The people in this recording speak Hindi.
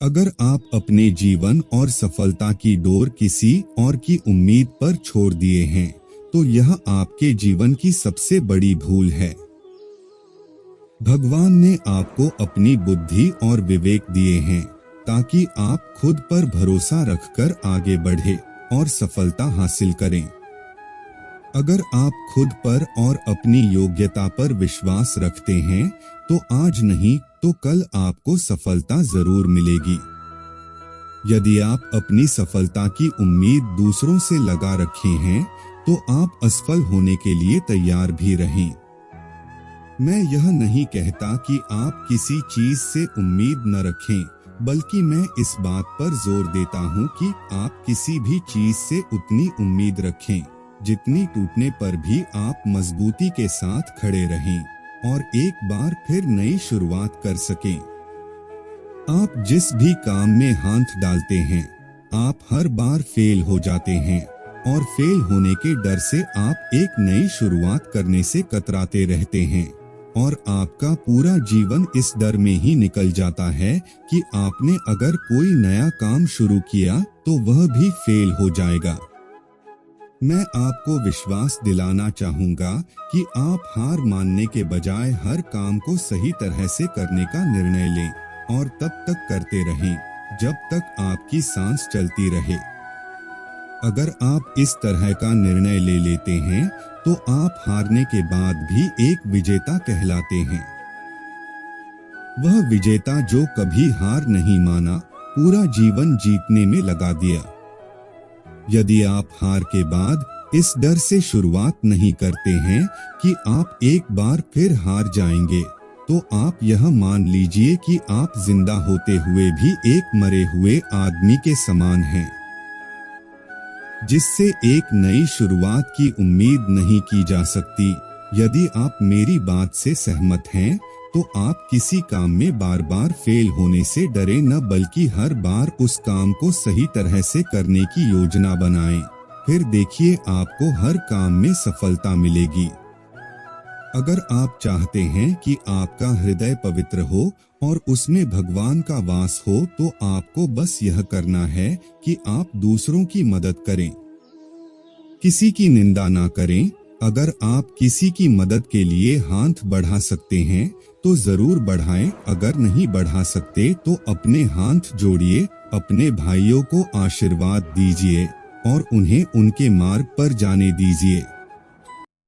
अगर आप अपने जीवन और सफलता की डोर किसी और की उम्मीद पर छोड़ दिए हैं, तो यह आपके जीवन की सबसे बड़ी भूल है। भगवान ने आपको अपनी बुद्धि और विवेक दिए हैं ताकि आप खुद पर भरोसा रखकर आगे बढ़े और सफलता हासिल करें। अगर आप खुद पर और अपनी योग्यता पर विश्वास रखते हैं, तो आज नहीं तो कल आपको सफलता जरूर मिलेगी। यदि आप अपनी सफलता की उम्मीद दूसरों से लगा रखे हैं, तो आप असफल होने के लिए तैयार भी रहें। मैं यह नहीं कहता कि आप किसी चीज से उम्मीद न रखें, बल्कि मैं इस बात पर जोर देता हूं कि आप किसी भी चीज से उतनी उम्मीद रखें जितनी टूटने पर भी आप मजबूती के साथ खड़े रहें और एक बार फिर नई शुरुआत कर सकें। आप जिस भी काम में हाथ डालते हैं, आप हर बार फेल हो जाते हैं और फेल होने के डर से आप एक नई शुरुआत करने से कतराते रहते हैं और आपका पूरा जीवन इस डर में ही निकल जाता है कि आपने अगर कोई नया काम शुरू किया तो वह भी फेल हो जाएगा। मैं आपको विश्वास दिलाना चाहूंगा कि आप हार मानने के बजाय हर काम को सही तरह से करने का निर्णय लें और तब तक करते रहें जब तक आपकी सांस चलती रहे। अगर आप इस तरह का निर्णय ले लेते हैं, तो आप हारने के बाद भी एक विजेता कहलाते हैं। वह विजेता जो कभी हार नहीं माना, पूरा जीवन जीतने में लगा दिया। यदि आप हार के बाद इस डर से शुरुआत नहीं करते हैं कि आप एक बार फिर हार जाएंगे, तो आप यह मान लीजिए कि आप जिंदा होते हुए भी एक मरे हुए आदमी के समान हैं, जिससे एक नई शुरुआत की उम्मीद नहीं की जा सकती। यदि आप मेरी बात से सहमत हैं, तो आप किसी काम में बार बार फेल होने से डरे न, बल्कि हर बार उस काम को सही तरह से करने की योजना बनाएं। फिर देखिए आपको हर काम में सफलता मिलेगी। अगर आप चाहते हैं कि आपका हृदय पवित्र हो और उसमें भगवान का वास हो, तो आपको बस यह करना है कि आप दूसरों की मदद करें, किसी की निंदा ना करें। अगर आप किसी की मदद के लिए हाथ बढ़ा सकते हैं तो जरूर बढ़ाएं, अगर नहीं बढ़ा सकते तो अपने हाथ जोड़िए, अपने भाइयों को आशीर्वाद दीजिए और उन्हें उनके मार्ग पर जाने दीजिए।